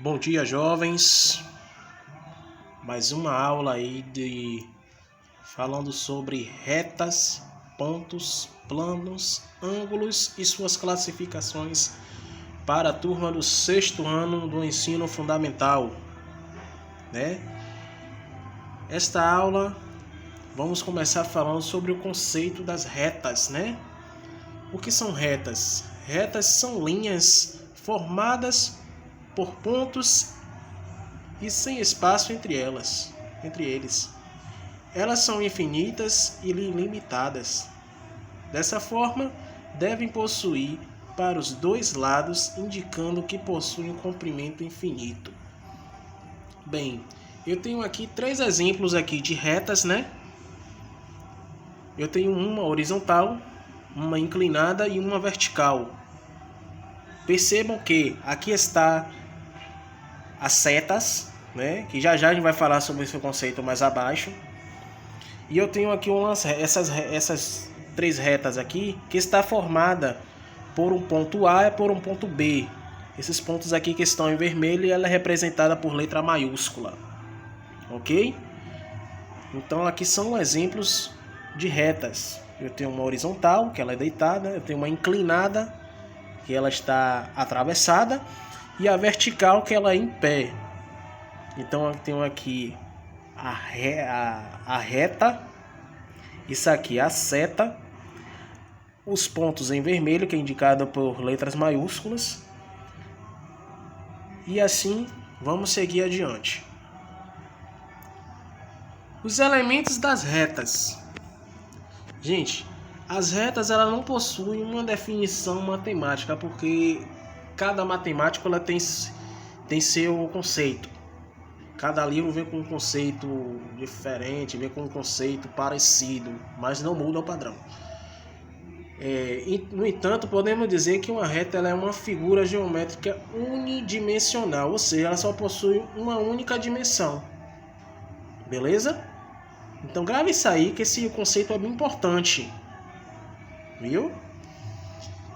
Bom dia, jovens. Mais uma aula aí falando sobre retas, pontos, planos, ângulos e suas classificações para a turma do 6º ano do ensino fundamental, né? Esta aula vamos começar falando sobre o conceito das retas, né? O que são retas? Retas são linhas formadas por pontos e sem espaço entre eles. Elas são infinitas e ilimitadas. Dessa forma, devem possuir para os dois lados, indicando que possuem um comprimento infinito. Bem, eu tenho aqui 3 exemplos aqui de retas, né? Eu tenho uma horizontal, uma inclinada e uma vertical. Percebam que aqui está as setas, né? Que já a gente vai falar sobre esse conceito mais abaixo. E eu tenho aqui essas 3 retas aqui, que está formada por um ponto A e por um ponto B. Esses pontos aqui que estão em vermelho, ela é representada por letra maiúscula. Ok? Então aqui são exemplos de retas. Eu tenho uma horizontal, que ela é deitada. Eu tenho uma inclinada, que ela está atravessada. E a vertical, que ela é em pé. Então eu tenho aqui a reta, isso aqui é a seta, os pontos em vermelho, que é indicado por letras maiúsculas, e assim vamos seguir adiante. Os elementos das retas. Gente, as retas elas não possuem uma definição matemática, porque cada matemático ela tem seu conceito. Cada livro vem com um conceito diferente, vem com um conceito parecido, mas não muda o padrão. No entanto, podemos dizer que uma reta ela é uma figura geométrica unidimensional, ou seja, ela só possui uma única dimensão. Beleza? Então grave isso aí, que esse conceito é bem importante. Viu?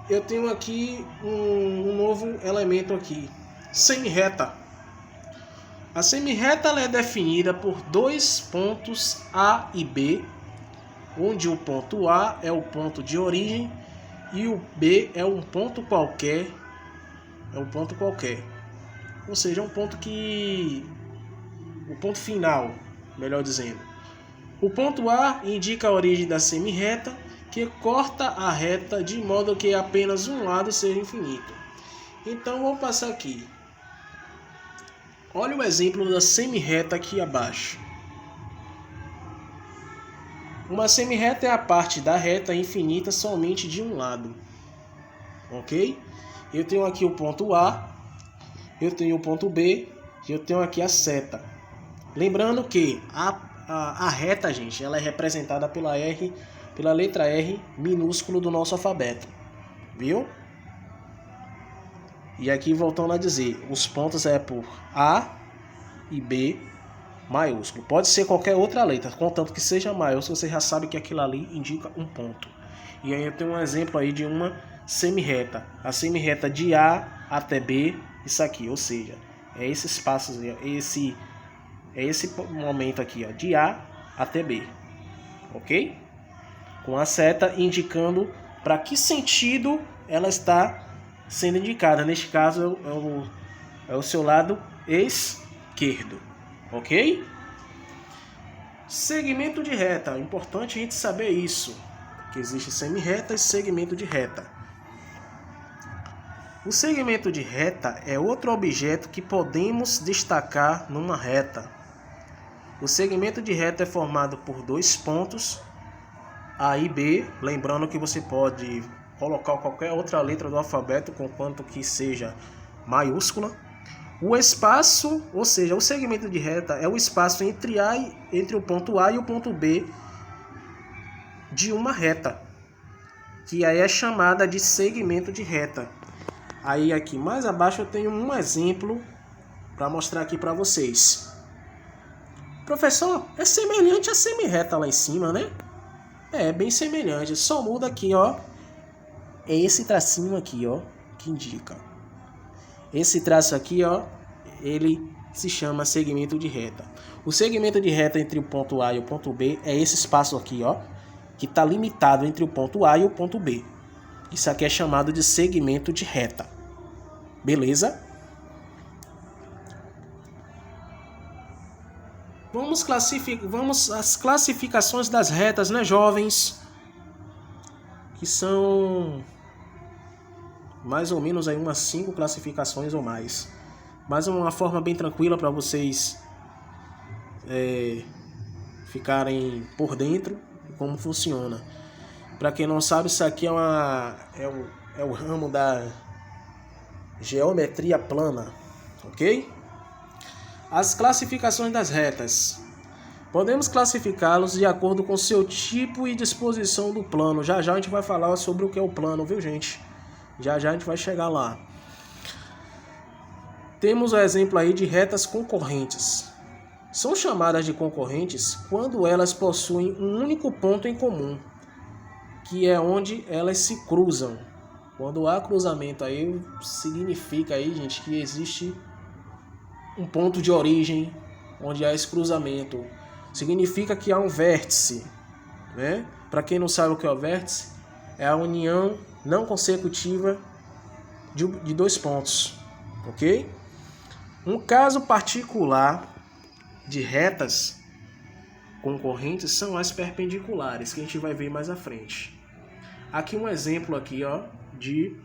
Eu tenho aqui um novo elemento aqui, semirreta. A semirreta ela é definida por 2 pontos A e B, onde o ponto A é o ponto de origem e o B é um ponto qualquer, ou seja, o ponto final, melhor dizendo. O ponto A indica a origem da semirreta, que corta a reta de modo que apenas um lado seja infinito. Então vamos passar aqui. Olha o exemplo da semirreta aqui abaixo. Uma semirreta é a parte da reta infinita somente de um lado. Ok? Eu tenho aqui o ponto A, eu tenho o ponto B e eu tenho aqui a seta. Lembrando que a reta, gente, ela é representada pela letra R minúsculo do nosso alfabeto. Viu? E aqui voltando a dizer, os pontos é por A e B maiúsculo. Pode ser qualquer outra letra, contanto que seja maiúsculo, você já sabe que aquilo ali indica um ponto. E aí eu tenho um exemplo aí de uma semirreta. A semirreta de A até B, isso aqui, ou seja, é esse espaço, é esse momento aqui, ó, de A até B. Ok? Com a seta indicando para que sentido ela está sendo indicada. Neste caso é o seu lado esquerdo, ok? Segmento de reta, é importante a gente saber isso, que existe semirreta e segmento de reta. O segmento de reta é outro objeto que podemos destacar numa reta. O segmento de reta é formado por 2 pontos A e B, lembrando que você pode colocar qualquer outra letra do alfabeto, conquanto que seja maiúscula. O espaço, ou seja, o segmento de reta é o espaço entre o ponto A e o ponto B de uma reta, que aí é chamada de segmento de reta. Aí aqui mais abaixo eu tenho um exemplo para mostrar aqui para vocês. Professor, é semelhante à semirreta lá em cima, né? É bem semelhante, só muda aqui, ó. É esse tracinho aqui, ó, que indica. Esse traço aqui, ó, ele se chama segmento de reta. O segmento de reta entre o ponto A e o ponto B é esse espaço aqui, ó, que está limitado entre o ponto A e o ponto B. Isso aqui é chamado de segmento de reta. Beleza? Vamos às classificações das retas, né, jovens? Que são mais ou menos aí umas 5 classificações ou mais. Mas uma forma bem tranquila para vocês ficarem por dentro de como funciona. Para quem não sabe, isso aqui é o ramo da geometria plana, ok? As classificações das retas. Podemos classificá-los de acordo com seu tipo e disposição do plano. Já já a gente vai falar sobre o que é o plano, viu, gente? Já já a gente vai chegar lá. Temos o exemplo aí de retas concorrentes. São chamadas de concorrentes quando elas possuem um único ponto em comum, que é onde elas se cruzam. Quando há cruzamento aí, significa aí, gente, que existe um ponto de origem onde há esse cruzamento. Significa que há um vértice, né? Para quem não sabe o que é o vértice, é a união não consecutiva de 2 pontos, ok? Um caso particular de retas concorrentes são as perpendiculares, que a gente vai ver mais à frente. Aqui um exemplo aqui, ó, de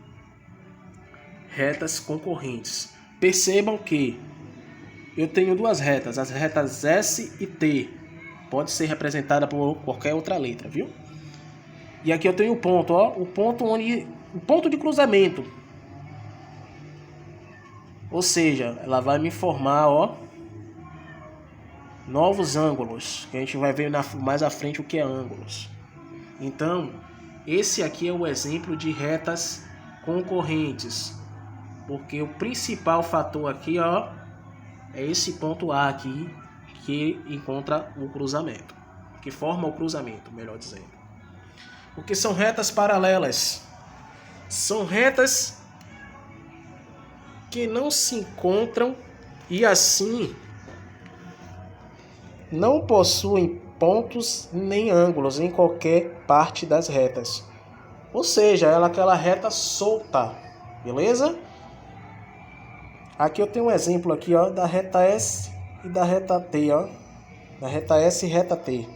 retas concorrentes. Percebam que eu tenho 2 retas, as retas S e T. Pode ser representada por qualquer outra letra, viu? E aqui eu tenho o ponto, ó, o ponto de cruzamento. Ou seja, ela vai me formar, ó, novos ângulos, que a gente vai ver mais à frente o que é ângulos. Então, esse aqui é o exemplo de retas concorrentes, porque o principal fator aqui, ó, é esse ponto A aqui, que encontra o cruzamento, que forma o cruzamento, melhor dizendo. O que são retas paralelas? São retas que não se encontram e assim não possuem pontos nem ângulos em qualquer parte das retas. Ou seja, ela é aquela reta solta, beleza? Aqui eu tenho um exemplo aqui, ó, da reta S e da reta T, ó. Da reta S e reta T.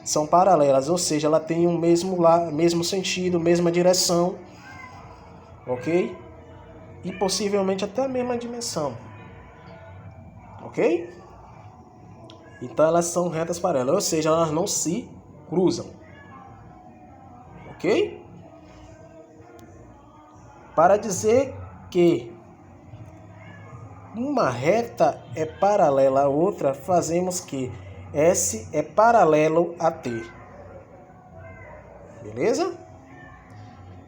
São paralelas, ou seja, ela tem o mesmo sentido, mesma direção, ok? E possivelmente até a mesma dimensão, ok? Então elas são retas paralelas, ou seja, elas não se cruzam, ok? Para dizer que uma reta é paralela à outra, fazemos que S é paralelo a T. Beleza?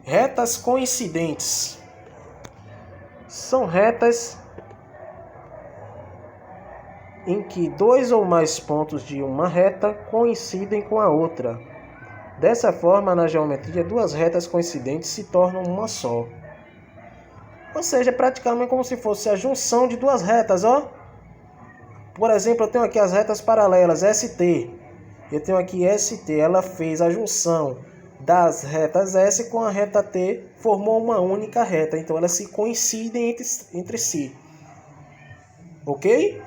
Retas coincidentes. São retas em que 2 ou mais pontos de uma reta coincidem com a outra. Dessa forma, na geometria, 2 retas coincidentes se tornam uma só. Ou seja, praticamente como se fosse a junção de 2 retas, ó. Por exemplo, eu tenho aqui as retas paralelas ST. Eu tenho aqui ST, ela fez a junção das retas S com a reta T, formou uma única reta. Então elas se coincidem entre si. Ok?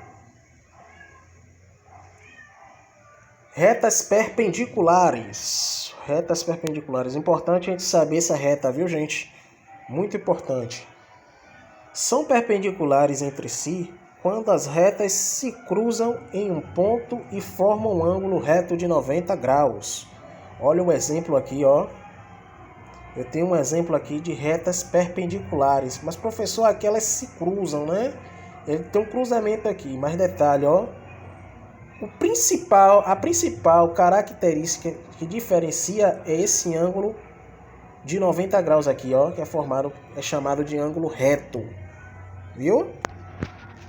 Retas perpendiculares. Retas perpendiculares. Importante a gente saber essa reta, viu, gente? Muito importante. São perpendiculares entre si quando as retas se cruzam em um ponto e formam um ângulo reto de 90 graus. Olha o exemplo aqui, ó. Eu tenho um exemplo aqui de retas perpendiculares. Mas, professor, aqui elas se cruzam, né? Ele tem um cruzamento aqui. Mas detalhe, ó. A principal característica que diferencia é esse ângulo de 90 graus aqui, ó. Que é chamado de ângulo reto. Viu?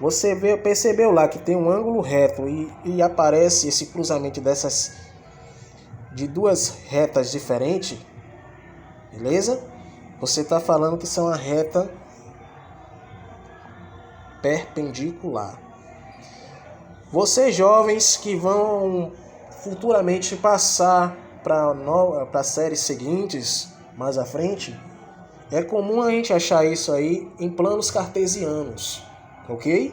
Você percebeu lá que tem um ângulo reto e aparece esse cruzamento de 2 retas diferentes, beleza? Você está falando que são a reta perpendicular. Vocês jovens que vão futuramente passar para séries seguintes, mais à frente, é comum a gente achar isso aí em planos cartesianos, ok?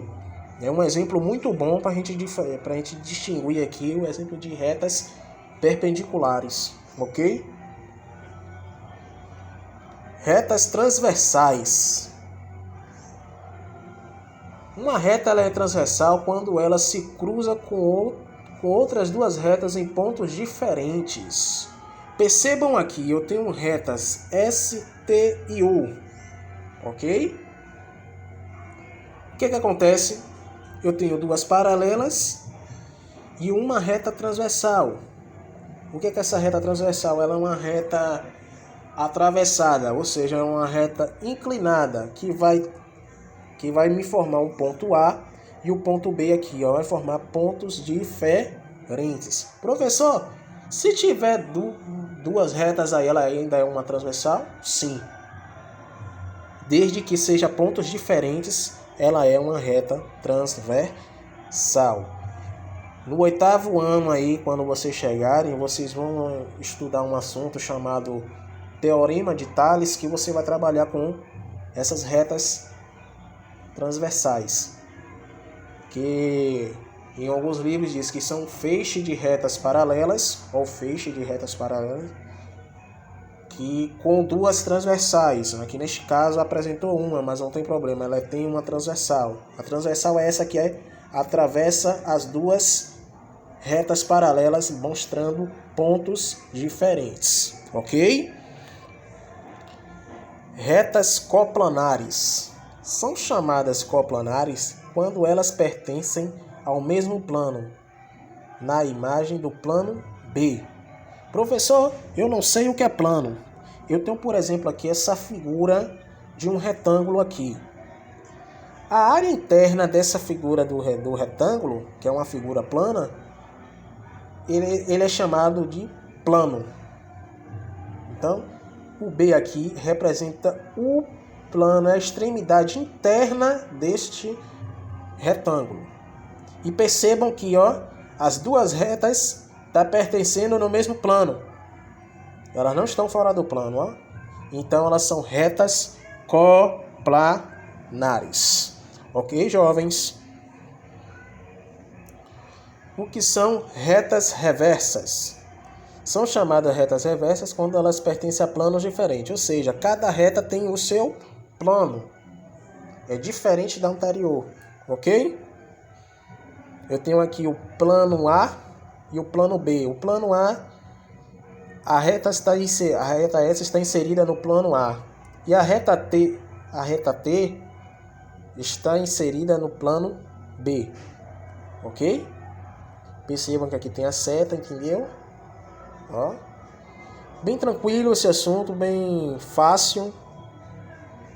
É um exemplo muito bom para a gente distinguir aqui o exemplo de retas perpendiculares, ok? Retas transversais. Uma reta ela é transversal quando ela se cruza com outras duas retas em pontos diferentes. Percebam aqui, eu tenho retas S, T e U, ok? O que acontece? Eu tenho duas paralelas e uma reta transversal. O que é essa reta transversal? Ela é uma reta atravessada, ou seja, é uma reta inclinada que vai me formar um ponto A e o ponto B aqui, ó, vai formar pontos diferentes. Professor, se tiver duas retas aí, ela ainda é uma transversal? Sim. Desde que seja pontos diferentes, ela é uma reta transversal. No 8º ano aí, quando vocês chegarem, vocês vão estudar um assunto chamado Teorema de Tales, que você vai trabalhar com essas retas transversais, que em alguns livros diz que são feixe de retas paralelas, ou feixe de retas paralelas, que com duas transversais. Aqui neste caso apresentou uma, mas não tem problema, ela tem uma transversal. A transversal é essa que atravessa as duas retas paralelas, mostrando pontos diferentes, ok? Retas coplanares. São chamadas coplanares quando elas pertencem ao mesmo plano, na imagem do plano B. Professor, eu não sei o que é plano. Eu tenho, por exemplo, aqui essa figura de um retângulo aqui. A área interna dessa figura do retângulo, que é uma figura plana, ele é chamado de plano. Então, o B aqui representa o plano, é a extremidade interna deste retângulo. E percebam que, ó, as duas retas estão pertencendo no mesmo plano. Elas não estão fora do plano, ó. Então elas são retas coplanares. Ok, jovens? O que são retas reversas? São chamadas retas reversas quando elas pertencem a planos diferentes. Ou seja, cada reta tem o seu plano. É diferente da anterior. Ok? Eu tenho aqui o plano A e o plano B. O plano A, a reta S está inserida no plano A. E a reta T está inserida no plano B. Ok? Percebam que aqui tem a seta, entendeu? Ó. Bem tranquilo esse assunto, bem fácil.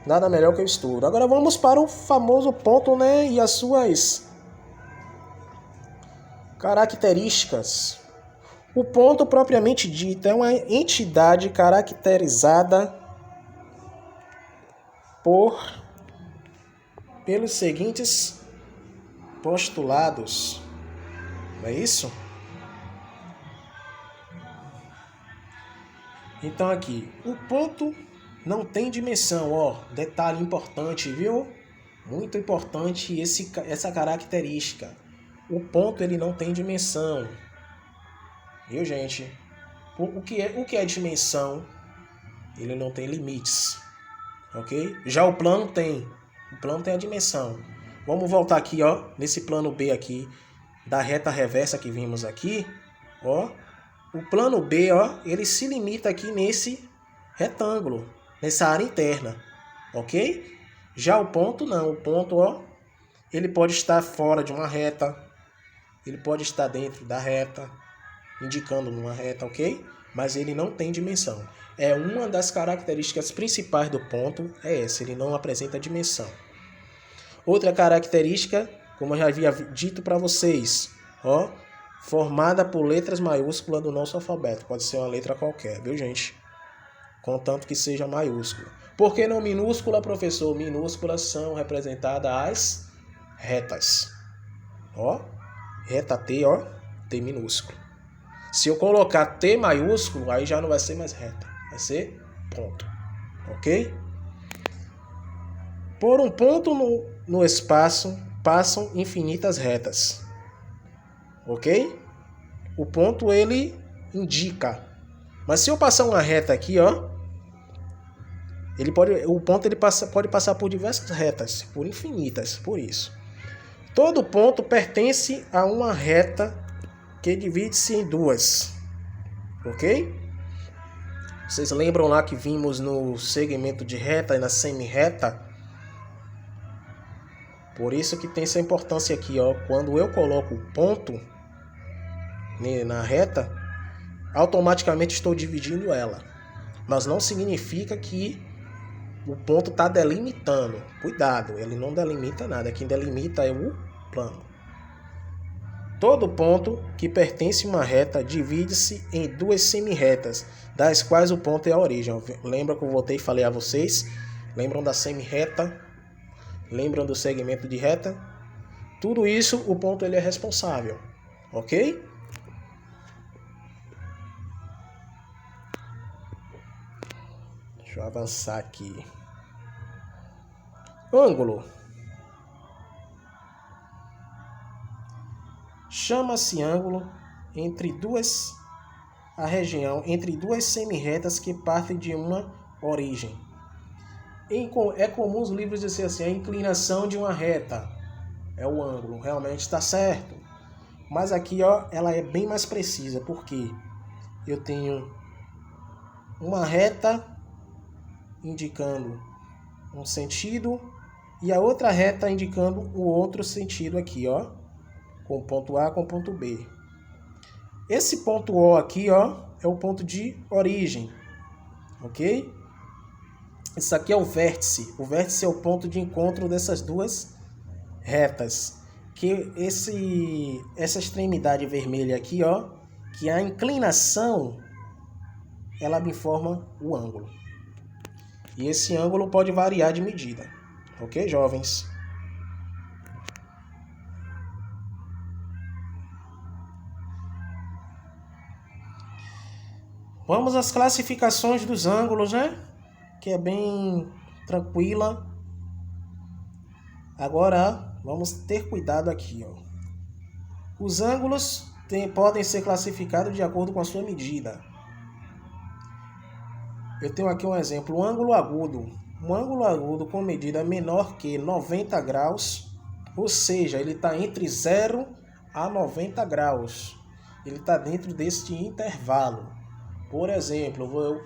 Nada melhor que o estudo. Agora vamos para o famoso ponto, né? E as suas características. O ponto propriamente dito é uma entidade caracterizada pelos seguintes postulados. Não é isso? Então aqui, o ponto não tem dimensão, ó, detalhe importante, viu? Muito importante essa característica. O ponto ele não tem dimensão. Viu, gente? O que é dimensão? Ele não tem limites. Ok? Já o plano tem. O plano tem a dimensão. Vamos voltar aqui, ó, nesse plano B aqui, da reta reversa que vimos aqui, ó. O plano B, ó, ele se limita aqui nesse retângulo, nessa área interna, ok? Já o ponto não. O ponto, ó, ele pode estar fora de uma reta, ele pode estar dentro da reta, indicando numa reta, ok? Mas ele não tem dimensão. É uma das características principais do ponto, é essa, ele não apresenta dimensão. Outra característica, como eu já havia dito para vocês, ó, formada por letras maiúsculas do nosso alfabeto. Pode ser uma letra qualquer, viu, gente? Contanto que seja maiúscula. Por que não minúscula, professor? Minúsculas são representadas as retas. Ó, reta T, ó, T minúsculo. Se eu colocar T maiúsculo, aí já não vai ser mais reta, vai ser ponto, ok? Por um ponto no espaço passam infinitas retas, ok? O ponto ele indica, mas se eu passar uma reta aqui, ó, o ponto pode passar por diversas retas, por infinitas, por isso. Todo ponto pertence a uma reta que divide-se em duas, ok? Vocês lembram lá que vimos no segmento de reta e na semi-reta? Por isso que tem essa importância aqui, ó. Quando eu coloco o ponto na reta, automaticamente estou dividindo ela. Mas não significa que o ponto está delimitando. Cuidado, ele não delimita nada. Quem delimita é o plano. Todo ponto que pertence a uma reta divide-se em duas semi-retas, das quais o ponto é a origem. Lembra que eu voltei e falei a vocês? Lembram da semi-reta? Lembram do segmento de reta? Tudo isso, o ponto ele é responsável, ok? Deixa eu avançar aqui. Ângulo. Chama-se ângulo a região entre duas semi-retas que partem de uma origem. É comum os livros dizer assim, a inclinação de uma reta é o ângulo, realmente está certo. Mas aqui, ó, ela é bem mais precisa, porque eu tenho uma reta indicando um sentido e a outra reta indicando o outro sentido aqui, ó, com ponto A com ponto B. Esse ponto O aqui, ó, é o ponto de origem, ok? Isso aqui é o vértice. O vértice é o ponto de encontro dessas duas retas. Que essa extremidade vermelha aqui, ó, que a inclinação, ela me informa o ângulo. E esse ângulo pode variar de medida, ok, jovens? Vamos às classificações dos ângulos, né? Que é bem tranquila. Agora, vamos ter cuidado aqui, ó. Os ângulos podem ser classificados de acordo com a sua medida. Eu tenho aqui um exemplo, um ângulo agudo. Um ângulo agudo com medida menor que 90 graus, ou seja, ele está entre 0 a 90 graus. Ele está dentro deste intervalo. Por exemplo,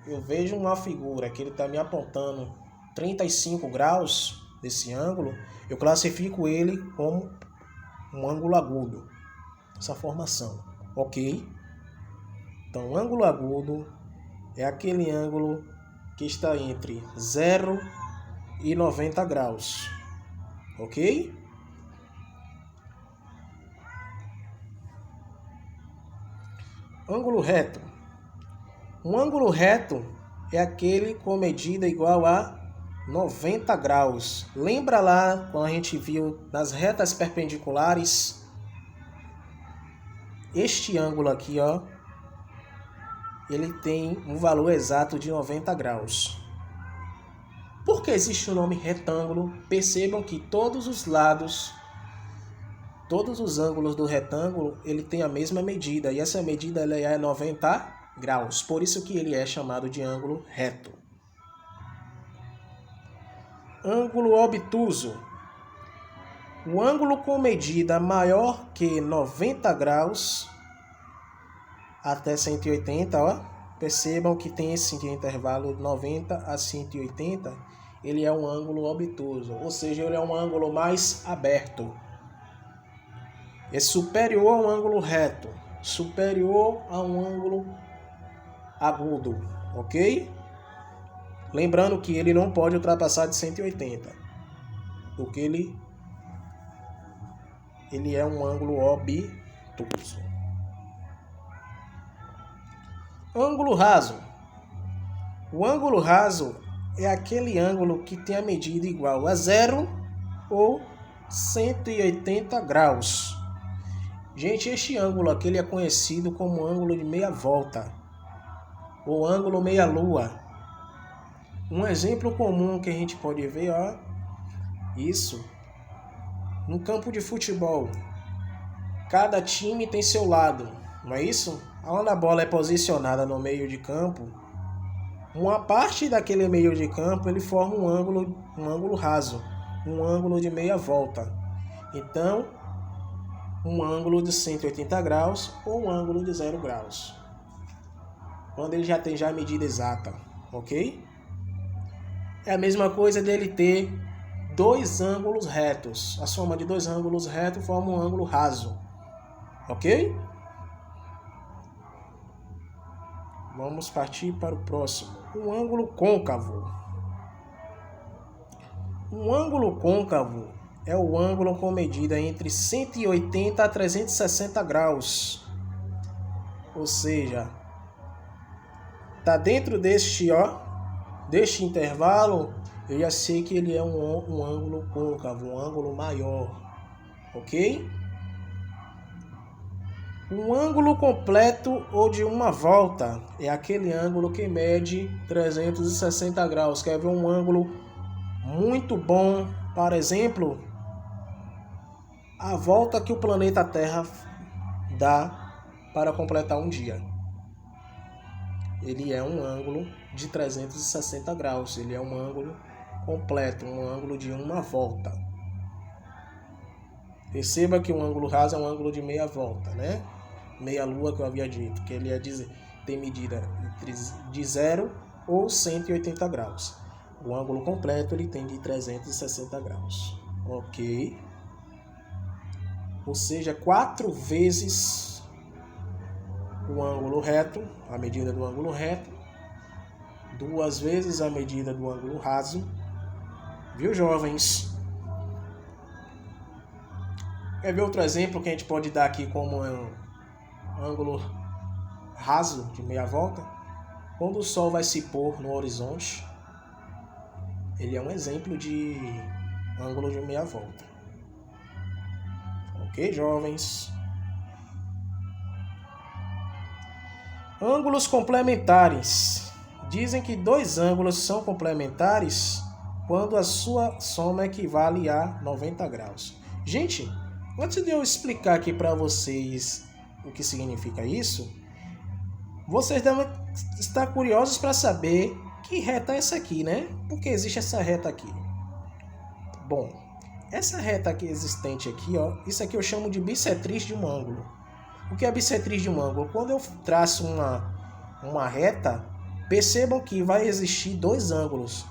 eu vejo uma figura que ele está me apontando 35 graus desse ângulo, eu classifico ele como um ângulo agudo, essa formação, ok? Então, ângulo agudo é aquele ângulo que está entre 0 e 90 graus, ok? Ângulo reto. Um ângulo reto é aquele com medida igual a 90 graus. Lembra lá quando a gente viu nas retas perpendiculares? Este ângulo aqui, ó, ele tem um valor exato de 90 graus. Por que existe o nome retângulo? Percebam que todos os lados, todos os ângulos do retângulo, ele tem a mesma medida. E essa medida ela é 90 graus. Por isso que ele é chamado de ângulo reto. Ângulo obtuso. O ângulo com medida maior que 90 graus até 180, ó. Percebam que tem esse intervalo 90 a 180, ele é um ângulo obtuso, ou seja, ele é um ângulo mais aberto. É superior a um ângulo reto, superior a um ângulo agudo, ok? Lembrando que ele não pode ultrapassar de 180, porque ele é um ângulo obtuso. Ângulo raso. O ângulo raso é aquele ângulo que tem a medida igual a 0 ou 180 graus. Gente, este ângulo aqui ele é conhecido como ângulo de meia volta ou ângulo meia lua. Um exemplo comum que a gente pode ver, ó, isso, no campo de futebol. Cada time tem seu lado, não é isso? Onde a bola é posicionada no meio de campo, uma parte daquele meio de campo ele forma um ângulo raso, um ângulo de meia volta. Então, um ângulo de 180 graus ou um ângulo de 0 graus. Quando ele já tem a medida exata, ok? É a mesma coisa dele ter dois ângulos retos. A soma de dois ângulos retos forma um ângulo raso, ok? Vamos partir para o próximo. Um ângulo côncavo. Um ângulo côncavo é o ângulo com medida entre 180 a 360 graus. Ou seja, tá dentro deste intervalo, eu já sei que ele é um ângulo côncavo, um ângulo maior, ok? Um ângulo completo ou de uma volta é aquele ângulo que mede 360 graus. Quer ver um ângulo muito bom? Por exemplo, a volta que o planeta Terra dá para completar um dia. Ele é um ângulo de 360 graus. Ele é um ângulo completo, um ângulo de uma volta. Perceba que um ângulo raso é um ângulo de meia volta, né? Meia lua que eu havia dito, que ele tem medida de 0 ou 180 graus. O ângulo completo ele tem de 360 graus, ok? Ou seja, 4 vezes o ângulo reto, a medida do ângulo reto, 2 vezes a medida do ângulo raso, viu, jovens? Quer ver outro exemplo que a gente pode dar aqui como ângulo raso de meia volta? Quando o sol vai se pôr no horizonte, ele é um exemplo de ângulo de meia volta. Ok, jovens? Ângulos complementares. Dizem que dois ângulos são complementares quando a sua soma equivale a 90 graus. Gente, antes de eu explicar aqui para vocês o que significa isso, vocês devem estar curiosos para saber que reta é essa aqui, né? Por que existe essa reta aqui? Bom, essa reta aqui existente aqui, ó, isso aqui eu chamo de bissetriz de um ângulo. O que é bissetriz de um ângulo? Quando eu traço uma reta, percebam que vai existir dois ângulos.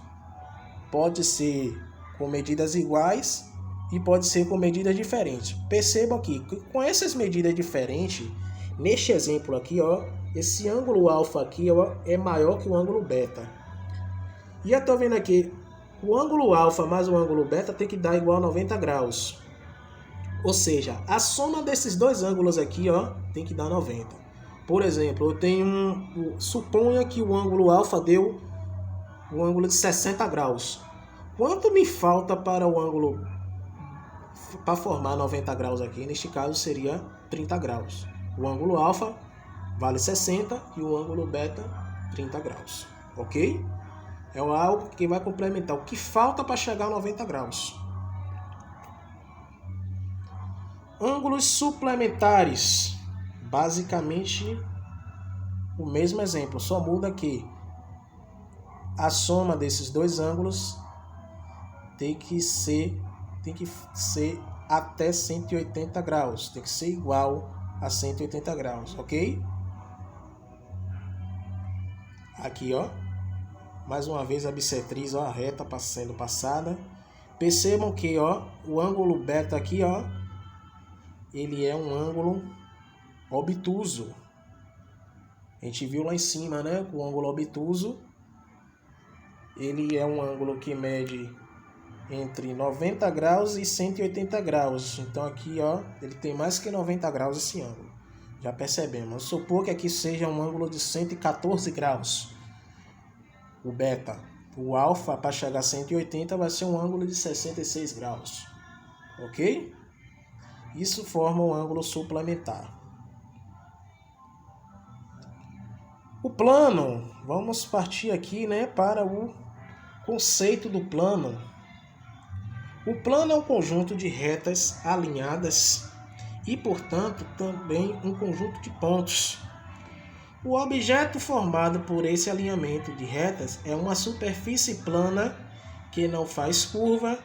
Pode ser com medidas iguais e pode ser com medidas diferentes. Percebam que com essas medidas diferentes, neste exemplo aqui, ó, esse ângulo alfa aqui, ó, é maior que o ângulo beta. E eu estou vendo aqui, o ângulo alfa mais o ângulo beta tem que dar igual a 90 graus. Ou seja, a soma desses dois ângulos aqui, ó, tem que dar 90. Por exemplo, eu tenho suponha que o ângulo alfa deu um ângulo de 60 graus. Quanto me falta para o ângulo para formar 90 graus aqui? Neste caso seria 30 graus. O ângulo alfa vale 60 e o ângulo beta 30 graus, ok? É algo que vai complementar o que falta para chegar a 90 graus. Ângulos suplementares. Basicamente o mesmo exemplo, só muda que a soma desses dois ângulos tem que ser até 180 graus, tem que ser igual a 180 graus, ok? Aqui, ó, mais uma vez a bissetriz, ó, a reta sendo passada. Percebam que, ó, o ângulo beta aqui, ó, ele é um ângulo obtuso. A gente viu lá em cima, né? O ângulo obtuso, ele é um ângulo que mede entre 90 graus e 180 graus. Então aqui, ó, ele tem mais que 90 graus esse ângulo. Já percebemos. Vamos supor que aqui seja um ângulo de 114 graus. O beta. O alfa, para chegar a 180, vai ser um ângulo de 66 graus. ok? Isso forma um ângulo suplementar. O plano, vamos partir aqui, né, para o conceito do plano. O plano é um conjunto de retas alinhadas e, portanto, também um conjunto de pontos. O objeto formado por esse alinhamento de retas é uma superfície plana que não faz curva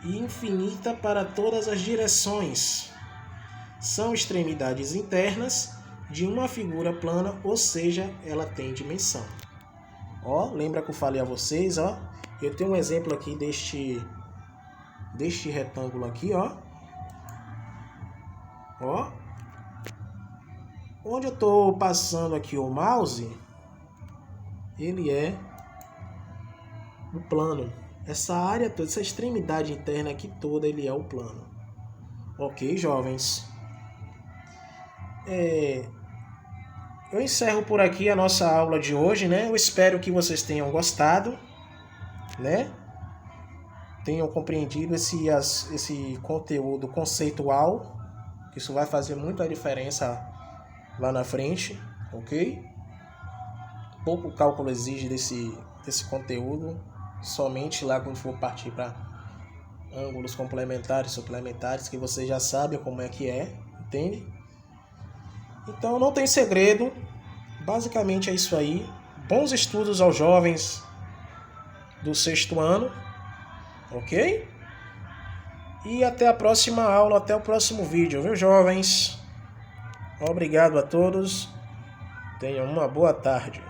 e infinita para todas as direções. São extremidades internas de uma figura plana, ou seja, ela tem dimensão. Ó, lembra que eu falei a vocês, ó? Eu tenho um exemplo aqui deste retângulo aqui, ó. Ó. Onde eu estou passando aqui o mouse, ele é o plano. Essa área toda, essa extremidade interna aqui toda, ele é o plano. Ok, jovens? Eu encerro por aqui a nossa aula de hoje, né? Eu espero que vocês tenham gostado, né? Tenham compreendido esse conteúdo conceitual, que isso vai fazer muita diferença lá na frente, ok? Pouco cálculo exige desse conteúdo, somente lá quando for partir para ângulos complementares, suplementares, que você já sabe como é que é, entende? Então não tem segredo, basicamente é isso aí. Bons estudos aos jovens do 6º ano, ok? E até a próxima aula, até o próximo vídeo, viu, jovens? Obrigado a todos, tenham uma boa tarde.